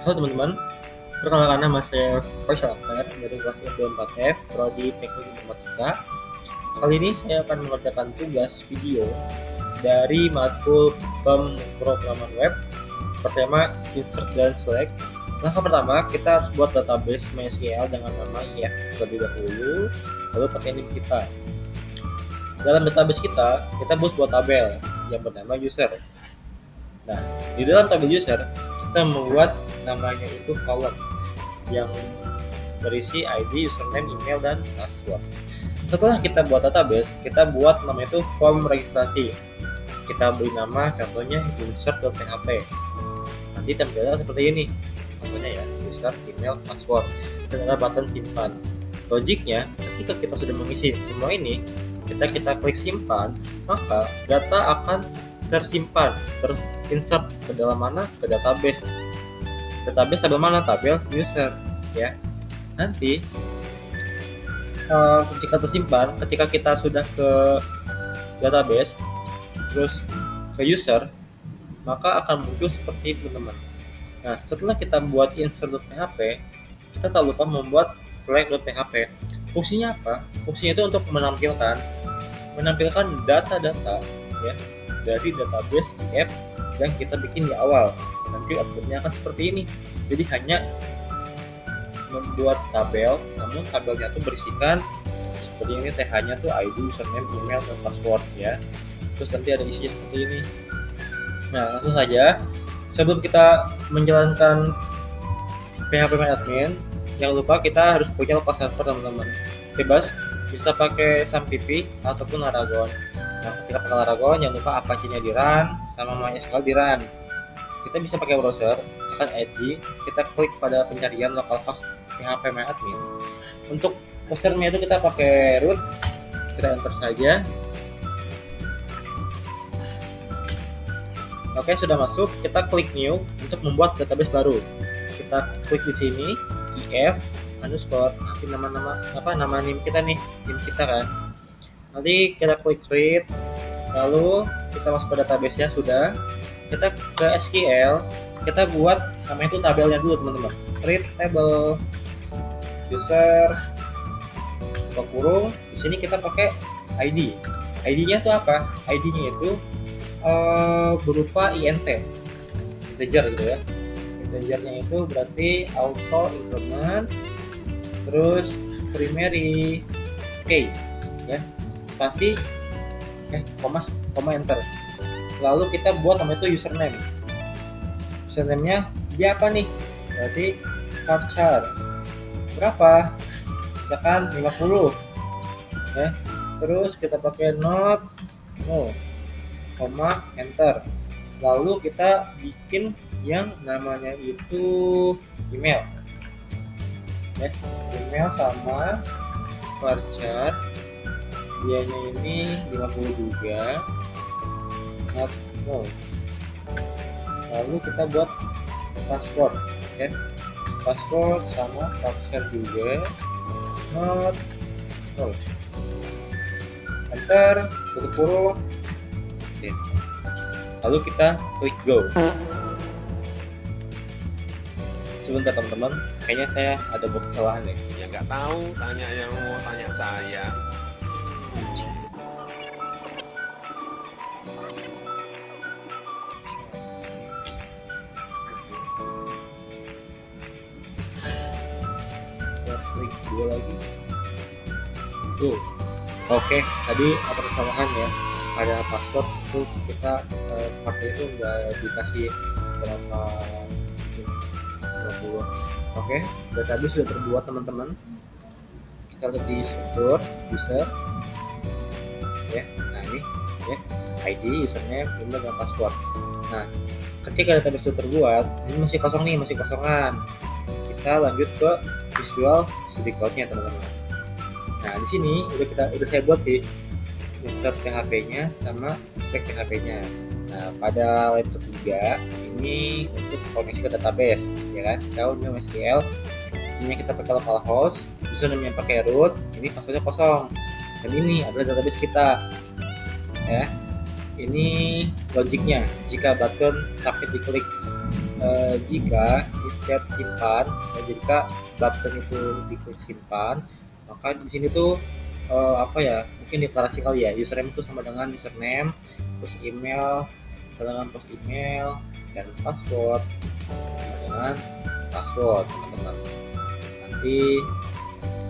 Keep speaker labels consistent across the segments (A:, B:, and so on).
A: Halo teman-teman, perkenalkan nama saya Faisal Akbar dari kelas F24F, Prodi Teknik Informatika. Kali ini saya akan mengerjakan tugas video dari matkul pemrograman web bertema Insert dan Select. Langkah pertama, kita harus buat database MySQL dengan nama IF terlebih dahulu, lalu pakai NIM kita. Dalam database kita buat tabel yang bernama user. Nah, di dalam tabel user, kita membuat namanya itu column yang berisi ID, username, email, dan password. Setelah kita buat database, kita buat namanya itu form registrasi. Kita beri nama, contohnya insert.php. Nanti tampilannya seperti ini, contohnya ya, user, email, password, dan ada button simpan. Logiknya, ketika kita sudah mengisi semua ini, kita klik simpan, maka data akan tersimpan, terinsert ke dalam mana? Ke database. Database tabel mana? Tabel user, ya. Nanti jika tersimpan, ketika kita sudah ke database, terus ke user, maka akan muncul seperti itu, teman-teman. Nah, setelah kita buat insert.php, kita tak lupa membuat select.php. Fungsinya apa? Fungsinya itu untuk menampilkan data-data ya dari database app yang kita bikin di awal. Nanti outputnya akan seperti ini. Jadi hanya membuat tabel, namun tabelnya itu berisikan seperti ini, TH-nya tuh ID, username, email, dan password ya. Terus nanti ada isinya seperti ini. Nah, langsung saja. Sebelum kita menjalankan PHP MyAdmin, jangan lupa kita harus punya local server, teman-teman. Bebas, bisa pakai SAMPP ataupun Laragon. Nah, ketika pakai Laragon, jangan lupa Apache-nya di run, sama MySQL di run. Kita bisa pakai browser, tekan Edge, kita klik pada pencarian localhost PHP MyAdmin. Untuk usernya itu kita pakai root, kita enter saja. Oke, sudah masuk, kita klik new untuk membuat database baru. Kita klik di sini, if underscore, nanti nama nim kita nih, nim kita kan. Nanti kita klik create, lalu kita masuk ke database-nya sudah. Kita ke SQL, kita buat namanya itu tabelnya dulu, teman-teman. Create table user kurung. Di sini kita pakai ID. ID-nya itu apa? ID-nya itu berupa int, integer gitu ya. Integernya itu berarti auto increment, terus primary key ya, spasi koma enter. Lalu kita buat namanya itu username. Username-nya dia apa nih? Berarti varchar berapa? Misalkan 50 ya. Terus kita pakai not koma enter. Lalu kita bikin yang namanya itu email ya, email sama varchar, dianya ini 50 juga, not null. Lalu kita buat password ya, password sama varchar juga, not null. Enter, tutup kurung. Oke. Lalu kita klik go. Sebentar teman-teman, kayaknya saya ada buat kesalahan nih.
B: Ya nggak tahu, tanya yang mau tanya saya.
A: Kita klik dua lagi. Tuh. Oke, tadi ada kesalahan ya. Ada password itu kita pakai itu nggak dikasih berapa 20. Oke, database sudah terbuat teman-teman. Kita lihat di struktur user ya. Nah ini ya, ID, username, email, dan password. Nah, ketika database sudah terbuat, ini masih kosong nih, masih kosongan. Kita lanjut ke Visual Studio Code-nya, teman-teman. Nah, di sini udah saya buat sih insert PHP-nya sama select PHP-nya. Nah, pada line ketiga ini untuk koneksi ke database, ya kan? Kita punya MySQL, ini kita pakai localhost, username-nya pakai root, ini password-nya kosong. Dan ini adalah database kita. Ya. Ini logiknya jika button submit diklik. jika di set simpan, jika button itu diklik simpan, maka di sini tuh mungkin deklarasi kali ya, username itu sama dengan username, terus email sama dengan post email, dan password sama dengan password, teman-teman. Nanti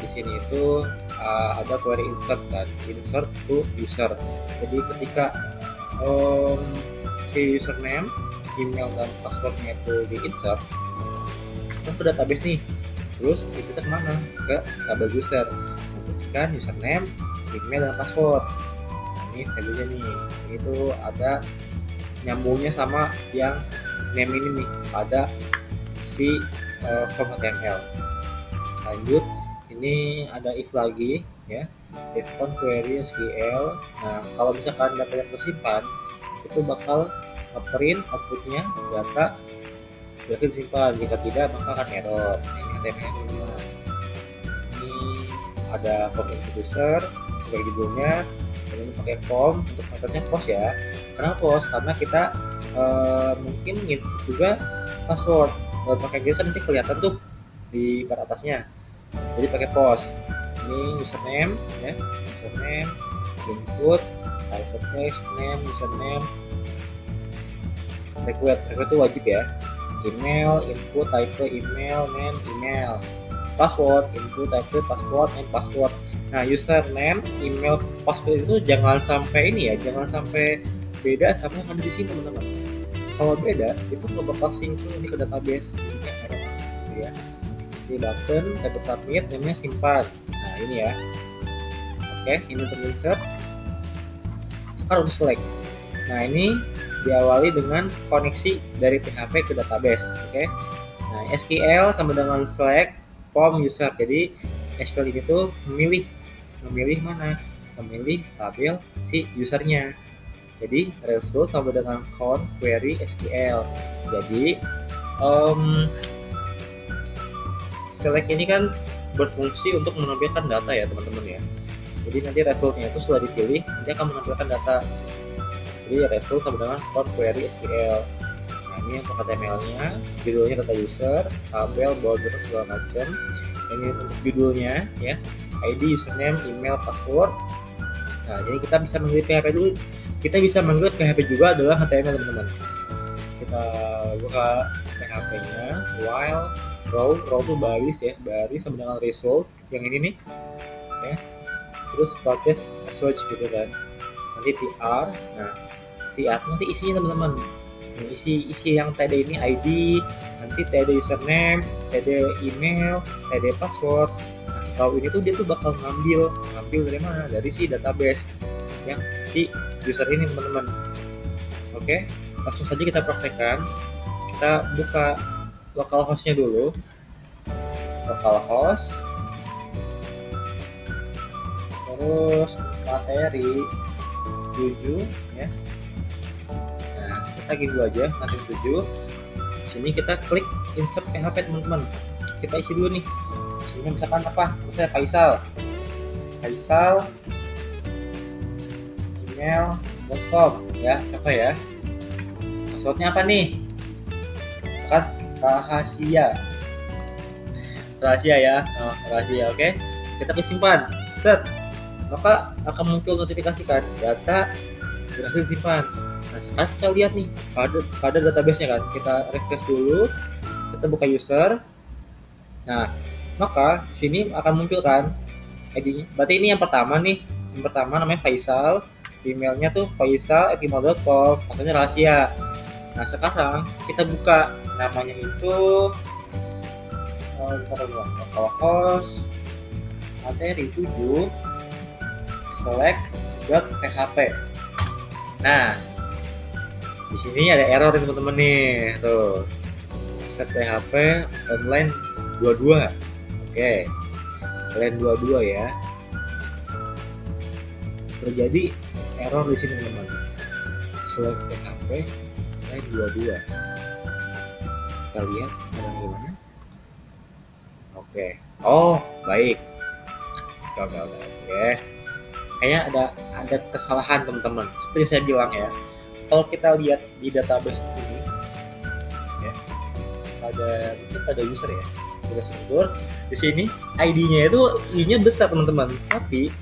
A: di sini itu ada query insert kan, insert to user. Jadi ketika si username, email, dan passwordnya itu di insert ke database nih, terus itu kemana? Ke tabel user, membersihkan username, email, dan password. Nah, ini value-nya nih, itu ada nyambungnya sama yang name ini nih pada si form HTML. Lanjut, ini ada if lagi ya, if on query SQL. Nah, kalau misalkan data yang tersimpan itu bakal print outputnya data berhasil disimpan, jika tidak maka akan error. Nah, ini HTML nya. Ini ada form introducer sebagai judulnya, dan ini pakai form untuk metodenya post ya. Kenapa post? Karena kita mungkin input juga password. Kalau pakai gitu kan nanti kelihatan tuh di bar atasnya. Jadi pakai post. Ini username ya, username, input, type text, name, username, request itu wajib ya. Email, input, type, email, name, email. Password, input, type, password, name, password. Nah, username, email, password itu jangan sampai ini ya, jangan sampai beda sama yang ada di sini, teman-teman. Kalau beda, itu nggak bakal sinkron ke database. Ini error gitu ya. Ini button, type submit, namanya simpan. Nah, ini ya. Oke, ini untuk insert. Sekarang untuk select. Nah, ini diawali dengan koneksi dari PHP ke database. Oke. Nah, SQL sama dengan select form user. Jadi SQL ini tuh memilih mana? Memilih tabel si usernya. Jadi result sama dengan count query SQL. Jadi select ini kan berfungsi untuk menampilkan data ya, teman-teman ya. Jadi nanti resultnya itu setelah dipilih nanti akan menampilkan data. Jadi result sama dengan count query SQL. Nah, ini untuk HTML-nya, judulnya data user, tabel, border, segala macam. Ini untuk judulnya ya, ID, username, email, password. Nah, jadi kita bisa manggil PHP dulu. Kita bisa manggil PHP juga adalah HTML, teman-teman. Kita buka PHP-nya, while row itu baris ya, baris sama dengan result yang ini nih. Ya. Terus pakai search gitu kan. Nanti tr. Nah, tr nanti isinya, teman-teman. Nah, isi yang tadi ini ID, nanti td username, td email, td password. Nah, kalau ini tuh dia tuh bakal ngambil dari mana? Dari si database yang si user ini, teman-teman. Oke, langsung saja kita praktekkan. Kita buka localhost-nya dulu. Localhost. Terus materi 7 ya. Nah, kita gitu aja, materi 7. Di sini kita klik insert PHP, teman-teman. Kita isi dulu nih. Ini misalkan apa? Misalnya Faisal gmail.com ya, contoh ya. Passwordnya apa nih? Rahasia ya. Rahasia, oke. Kita klik simpan. Set. Maka akan muncul notifikasi kan, data berhasil simpan. Nah, sekarang kita lihat nih pada database-nya kan. Kita refresh dulu. Kita buka user. Nah, maka di sini akan muncul kan ID-nya. Berarti ini yang pertama nih. Yang pertama namanya Faisal. Emailnya tuh faisal@gmail.com. Passwordnya rahasia. Nah, sekarang kita buka namanya itu localhost materi 7 select.php. Nah, di sini ada error nih, teman-teman nih. Tuh. Set PHP online 22. Oke. Online 22 ya. Terjadi error di sini, teman-teman. Select PHP online 22. Kita lihat bagaimana. Oke. Oh, baik. Oke. Kayaknya ada kesalahan, teman-teman. Seperti saya bilang ya, kalau kita lihat di database ini ya, pada user ya, tugas user. Di sini ID-nya itu I-nya besar teman-teman, tapi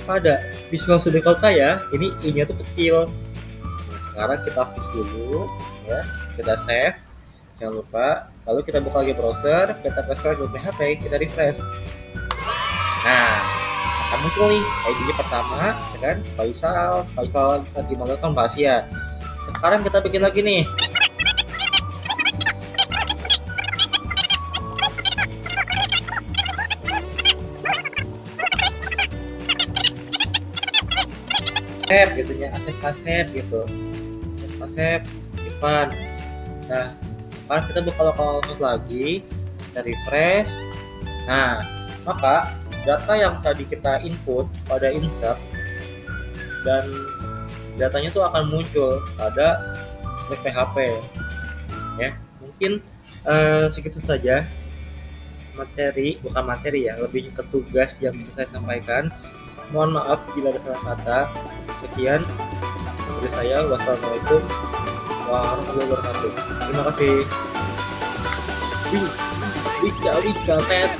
A: pada Visual Studio Code saya ini I-nya tuh kecil. Nah, sekarang kita hapus dulu ya, kita save, jangan lupa. Lalu kita buka lagi browser, kita paste lagi ke PHP, kita refresh. Nah, akan muncul nih ID-nya pertama, ya kan? Faisal kan Asia. Sekarang kita bikin lagi nih. Asep gitu ya, Asep gitu. Asep, Ivan. Nah, sekarang kita buka localhost lagi, kita refresh. Nah, maka data yang tadi kita input pada insert dan datanya tuh akan muncul pada PHP ya. Mungkin segitu saja bukan materi ya, lebih ke tugas yang bisa saya sampaikan. Mohon maaf bila ada salah kata. Sekian dari saya. Wassalamualaikum warahmatullahi wabarakatuh. Terima kasih. Wika, tet,